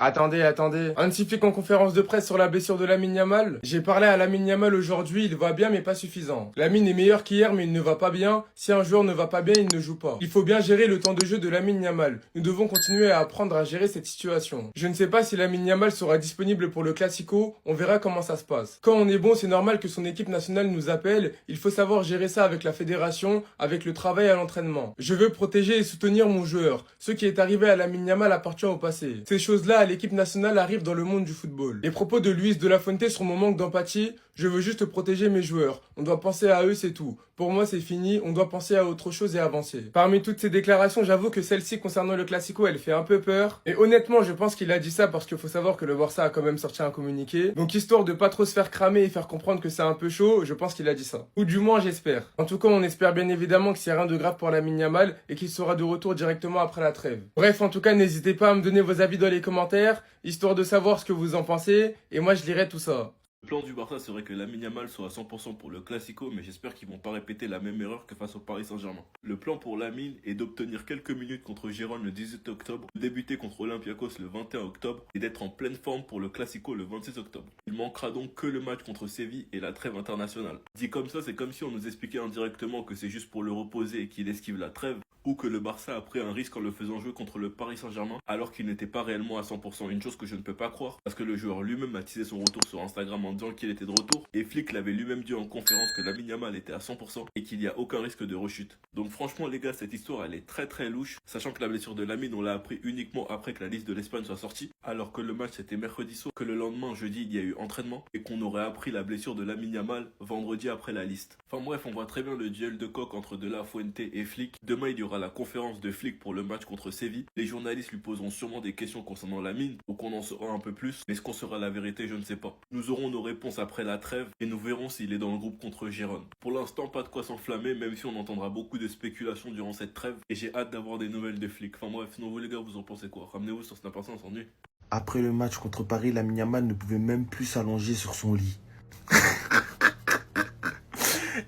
Attendez. Hansi Flick en conférence de presse sur la blessure de Lamine Yamal. J'ai parlé à Lamine Yamal aujourd'hui, il va bien mais pas suffisant. Lamine est meilleur qu'hier mais il ne va pas bien. Si un joueur ne va pas bien, il ne joue pas. Il faut bien gérer le temps de jeu de Lamine Yamal. Nous devons continuer à apprendre à gérer cette situation. Je ne sais pas si Lamine Yamal sera disponible pour le Classico, on verra comment ça se passe. Quand on est bon, c'est normal que son équipe nationale nous appelle, il faut savoir gérer ça avec la fédération, avec le travail à l'entraînement. Je veux protéger et soutenir mon joueur. Ce qui est arrivé à Lamine Yamal appartient au passé. Ces choses-là à l'équipe nationale arrivent dans le monde du football. Les propos de Luis de la Fuente sur mon manque d'empathie, je veux juste protéger mes joueurs. On doit penser à eux, c'est tout. Pour moi, c'est fini, on doit penser à autre chose et avancer. Parmi toutes ces déclarations, j'avoue que celle-ci concernant le Classico, elle fait un peu peur. Et honnêtement, je pense qu'il a dit ça parce qu'il faut savoir que le Barça a quand même sorti un communiqué. Donc histoire de pas trop se faire cramer et faire comprendre que c'est un peu chaud, je pense qu'il a dit ça. Ou du moins, j'espère. En tout cas, on espère bien évidemment qu'il n'y a rien de grave pour Lamine Yamal et qu'il sera de retour directement après la trêve. Bref, en tout cas, n'hésitez pas à me donner vos avis dans les commentaires, histoire de savoir ce que vous en pensez, et moi je lirai tout ça. Le plan du Barça serait que Lamine Yamal soit à 100% pour le Classico, mais j'espère qu'ils vont pas répéter la même erreur que face au Paris Saint-Germain. Le plan pour Lamine est d'obtenir quelques minutes contre Gérone le 18 octobre, de débuter contre Olympiakos le 21 octobre et d'être en pleine forme pour le Classico le 26 octobre. Il manquera donc que le match contre Séville et la trêve internationale. Dit comme ça, c'est comme si on nous expliquait indirectement que c'est juste pour le reposer et qu'il esquive la trêve, ou que le Barça a pris un risque en le faisant jouer contre le Paris Saint-Germain alors qu'il n'était pas réellement à 100%, une chose que je ne peux pas croire parce que le joueur lui-même a teasé son retour sur Instagram en disant qu'il était de retour et Flick l'avait lui-même dit en conférence que Lamine Yamal était à 100% et qu'il n'y a aucun risque de rechute. Donc franchement les gars, cette histoire elle est très louche, sachant que la blessure de Lamine on l'a appris uniquement après que la liste de l'Espagne soit sortie, alors que le match c'était mercredi soir, que le lendemain jeudi il y a eu entraînement et qu'on aurait appris la blessure de Lamine Yamal vendredi après la liste. Enfin bref, on voit très bien le duel de coq entre De La Fuente et Flick. Demain il y aura la conférence de Flick pour le match contre Séville. Les journalistes lui poseront sûrement des questions concernant Lamine, donc on en saura un peu plus, mais ce qu'on sera la vérité je ne sais pas. Nous aurons nos réponses après la trêve et nous verrons s'il est dans le groupe contre Gérone. Pour l'instant pas de quoi s'enflammer, même si on entendra beaucoup de spéculations durant cette trêve et j'ai hâte d'avoir des nouvelles de Flick. Enfin bref, sinon vous les gars vous en pensez quoi? Ramenez-vous sur Snap, on s'ennuie. Après le match contre Paris, Lamine Yamal ne pouvait même plus s'allonger sur son lit.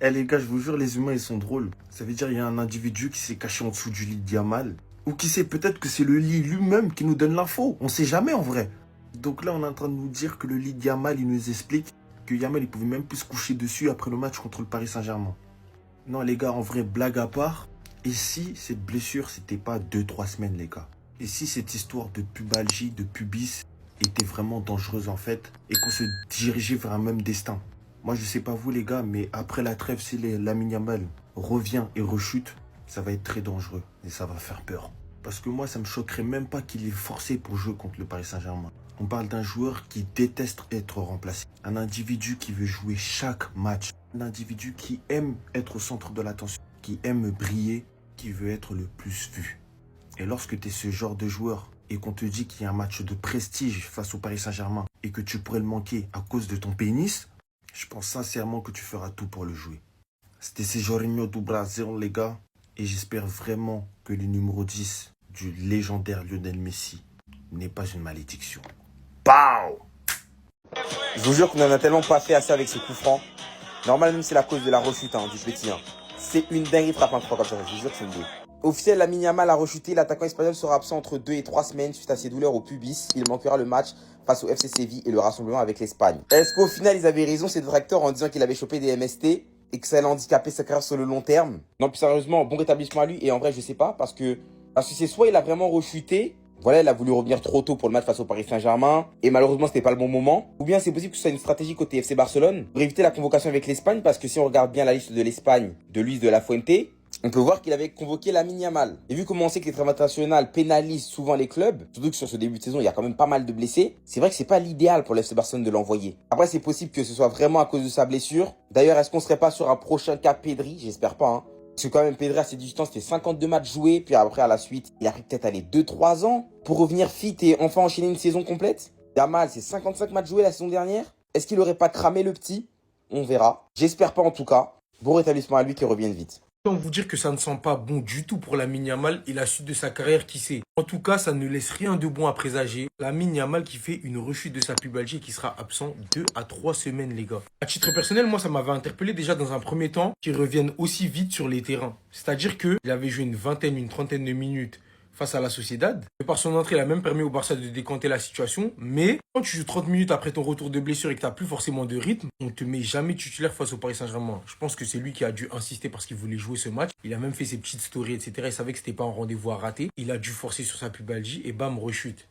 Eh les gars, je vous jure, les humains, ils sont drôles. Ça veut dire qu'il y a un individu qui s'est caché en dessous du lit de Yamal. Ou qui sait, peut-être que c'est le lit lui-même qui nous donne l'info. On sait jamais en vrai. Donc là, on est en train de nous dire que le lit de Yamal, il nous explique que Yamal, il pouvait même plus se coucher dessus après le match contre le Paris Saint-Germain. Non les gars, en vrai, blague à part. Et si cette blessure, c'était pas 2-3 semaines les gars? Et si cette histoire de pubalgie, de pubis, était vraiment dangereuse en fait, et qu'on se dirigeait vers un même destin? Moi, je sais pas vous les gars, mais après la trêve, si Lamine Yamal revient et rechute, ça va être très dangereux et ça va faire peur. Parce que moi, ça me choquerait même pas qu'il est forcé pour jouer contre le Paris Saint-Germain. On parle d'un joueur qui déteste être remplacé. Un individu qui veut jouer chaque match. Un individu qui aime être au centre de l'attention, qui aime briller, qui veut être le plus vu. Et lorsque tu es ce genre de joueur et qu'on te dit qu'il y a un match de prestige face au Paris Saint-Germain et que tu pourrais le manquer à cause de ton pénis, je pense sincèrement que tu feras tout pour le jouer. C'était Jorginho do Brasil, les gars. Et j'espère vraiment que le numéro 10 du légendaire Lionel Messi n'est pas une malédiction. Pow! Je vous jure qu'on en a tellement pas fait assez avec ce coup franc. Normalement, c'est la cause de la rechute du petit. C'est une dinguerie frappe un coup franc comme ça. Je vous jure que c'est une dinguerie. Officiel, Lamine Yamal a rechuté. L'attaquant espagnol sera absent entre 2 et 3 semaines suite à ses douleurs au pubis. Il manquera le match face au FC Séville et le rassemblement avec l'Espagne. Est-ce qu'au final, ils avaient raison, ces deux acteurs, en disant qu'il avait chopé des MST et que ça allait handicaper sa carrière sur le long terme? Non, plus sérieusement, bon rétablissement à lui. Et en vrai, je sais pas, parce que c'est soit il a vraiment rechuté, voilà, il a voulu revenir trop tôt pour le match face au Paris Saint-Germain, et malheureusement, c'était pas le bon moment. Ou bien c'est possible que ce soit une stratégie côté FC Barcelone pour éviter la convocation avec l'Espagne, parce que si on regarde bien la liste de l'Espagne de Luis de la Fuente, on peut voir qu'il avait convoqué Lamine Yamal. Et vu comment on sait que les trêves internationales pénalisent souvent les clubs, surtout que sur ce début de saison, il y a quand même pas mal de blessés, c'est vrai que c'est pas l'idéal pour l'FC Barcelone de l'envoyer. Après, c'est possible que ce soit vraiment à cause de sa blessure. D'ailleurs, est-ce qu'on serait pas sur un prochain cas Pedri? J'espère pas, Parce que quand même, Pedri, à ses 18 ans, c'était 52 matchs joués. Puis après, à la suite, il a pris peut-être 2-3 ans pour revenir fit et enfin enchaîner une saison complète. Yamal, c'est 55 matchs joués la saison dernière. Est-ce qu'il aurait pas cramé le petit? On verra. J'espère pas en tout cas. Bon rétablissement à lui, qu'il revienne vite. Autant vous dire que ça ne sent pas bon du tout pour Lamine Yamal et la suite de sa carrière, qui sait. En tout cas, ça ne laisse rien de bon à présager. Lamine Yamal qui fait une rechute de sa pubalgie et qui sera absent 2 à 3 semaines, les gars. À titre personnel, moi, ça m'avait interpellé déjà dans un premier temps qu'il revienne aussi vite sur les terrains. C'est-à-dire qu'il avait joué une trentaine de minutes face à la Sociedad. Et par son entrée, il a même permis au Barça de décanter la situation. Mais quand tu joues 30 minutes après ton retour de blessure et que tu n'as plus forcément de rythme, on ne te met jamais titulaire face au Paris Saint-Germain. Je pense que c'est lui qui a dû insister parce qu'il voulait jouer ce match. Il a même fait ses petites stories, etc. Il savait que c'était pas un rendez-vous à rater. Il a dû forcer sur sa pubalgie et bam, rechute.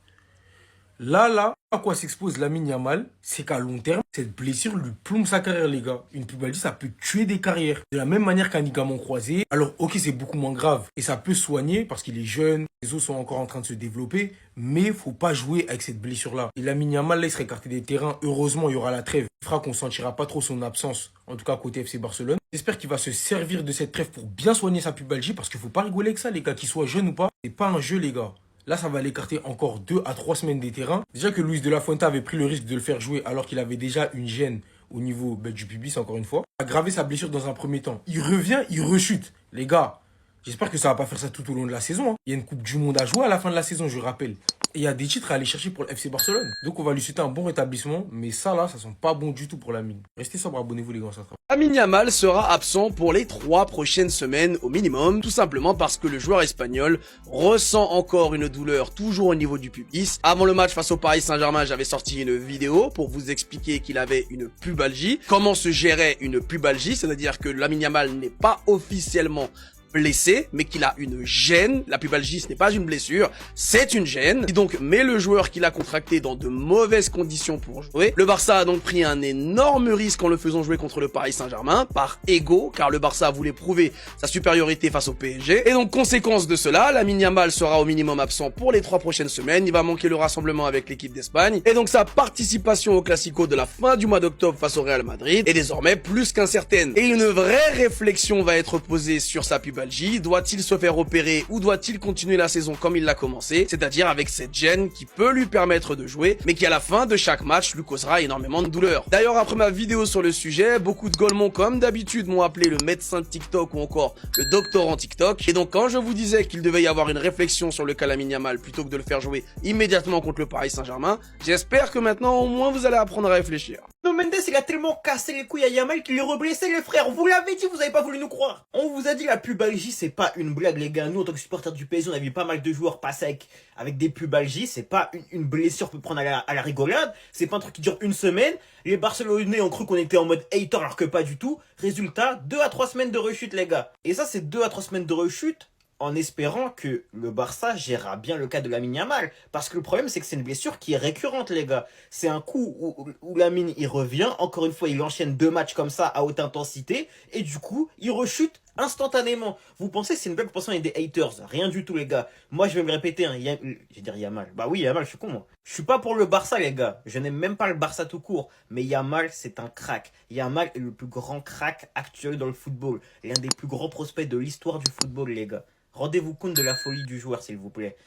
Là, à quoi s'expose Lamine Yamal, c'est qu'à long terme, cette blessure lui plombe sa carrière, les gars. Une pubalgie, ça peut tuer des carrières. De la même manière qu'un ligament croisé. Alors, ok, c'est beaucoup moins grave. Et ça peut soigner parce qu'il est jeune, les os sont encore en train de se développer. Mais faut pas jouer avec cette blessure-là. Et Lamine Yamal, là, il sera écarté des terrains. Heureusement, il y aura la trêve. Il fera qu'on sentira pas trop son absence. En tout cas, côté FC Barcelone. J'espère qu'il va se servir de cette trêve pour bien soigner sa pubalgie. Parce qu'il faut pas rigoler avec ça, les gars. Qu'il soit jeune ou pas, c'est pas un jeu, les gars. Là, ça va l'écarter encore 2 à 3 semaines des terrains. Déjà que Luis de la Fuente avait pris le risque de le faire jouer alors qu'il avait déjà une gêne au niveau du pubis, encore une fois. Il a aggravé sa blessure dans un premier temps. Il revient, il rechute. Les gars, j'espère que ça va pas faire ça tout au long de la saison. Il y a une Coupe du Monde à jouer à la fin de la saison, je rappelle. Et il y a des titres à aller chercher pour le FC Barcelone. Donc on va lui souhaiter un bon rétablissement. Mais ça, là, ça sent pas bon du tout pour Lamine. Restez sobre, abonnez-vous les gars, ça travaille. Lamine Yamal sera absent pour les 3 prochaines semaines au minimum, tout simplement parce que le joueur espagnol ressent encore une douleur toujours au niveau du pubis. Avant le match face au Paris Saint-Germain, j'avais sorti une vidéo pour vous expliquer qu'il avait une pubalgie. Comment se gérait une pubalgie, c'est-à-dire que Lamine Yamal n'est pas officiellement blessé, mais qu'il a une gêne. La pubalgie, ce n'est pas une blessure, c'est une gêne, qui donc met le joueur qu'il a contracté dans de mauvaises conditions pour jouer. Le Barça a donc pris un énorme risque en le faisant jouer contre le Paris Saint-Germain, par ego, car le Barça voulait prouver sa supériorité face au PSG. Et donc, conséquence de cela, Lamine Yamal sera au minimum absent pour les 3 prochaines semaines. Il va manquer le rassemblement avec l'équipe d'Espagne. Et donc, sa participation au Classico de la fin du mois d'octobre face au Real Madrid est désormais plus qu'incertaine. Et une vraie réflexion va être posée sur sa pubalgie. Doit-il se faire opérer ou doit-il continuer la saison comme il l'a commencé, c'est-à-dire avec cette gêne qui peut lui permettre de jouer, mais qui à la fin de chaque match lui causera énormément de douleur. D'ailleurs, après ma vidéo sur le sujet, beaucoup de golemons comme d'habitude m'ont appelé le médecin de TikTok ou encore le doctorant TikTok. Et donc quand je vous disais qu'il devait y avoir une réflexion sur le cas Lamine Yamal plutôt que de le faire jouer immédiatement contre le Paris Saint-Germain, j'espère que maintenant au moins vous allez apprendre à réfléchir. Non, Mendes, il a tellement cassé les couilles à Yamal qu'il est reblessé, les frères. Vous l'avez dit, vous avez pas voulu nous croire. On vous a dit, la pubalgie, c'est pas une blague, les gars. Nous, en tant que supporters du PSG, on a vu pas mal de joueurs passer avec des pubalgies. C'est pas une blessure qu'on peut prendre à la rigolade. C'est pas un truc qui dure une semaine. Les Barcelonais ont cru qu'on était en mode hater alors que pas du tout. Résultat, 2 à 3 semaines de rechute, les gars. Et ça, c'est 2 à 3 semaines de rechute en espérant que le Barça gérera bien le cas de Lamine Yamal. Parce que le problème, c'est que c'est une blessure qui est récurrente, les gars. C'est un coup où Lamine, il revient. Encore une fois, il enchaîne 2 matchs comme ça à haute intensité. Et du coup, il rechute instantanément. Vous pensez que c'est une blague? Vous pensez qu'il y a des haters? Rien du tout, les gars. Moi, je vais me répéter. Hein. Je vais dire Yamal. Bah oui, Yamal, je suis con, moi. Je suis pas pour le Barça, les gars. Je n'aime même pas le Barça tout court. Mais Yamal, c'est un crack. Yamal est le plus grand crack actuel dans le football. L'un des plus grands prospects de l'histoire du football, les gars. Rendez-vous compte de la folie du joueur, s'il vous plaît.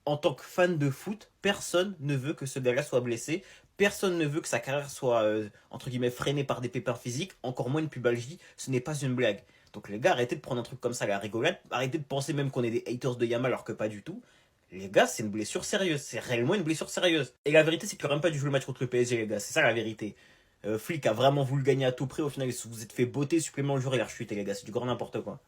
En tant que fan de foot, personne ne veut que ce gars-là soit blessé. Personne ne veut que sa carrière soit, entre guillemets, freinée par des pépins physiques. Encore moins une pubalgie. Ce n'est pas une blague. Donc les gars, arrêtez de prendre un truc comme ça à la rigolade. Arrêtez de penser même qu'on est des haters de Yamal alors que pas du tout. Les gars, c'est une blessure sérieuse. C'est réellement une blessure sérieuse. Et la vérité, c'est qu'il n'aurait même pas dû jouer le match contre le PSG, les gars. C'est ça la vérité. Flick a vraiment voulu gagner à tout prix. Au final, il vous êtes fait botter supplément le jour et il a rechuté, les gars. C'est du grand n'importe quoi.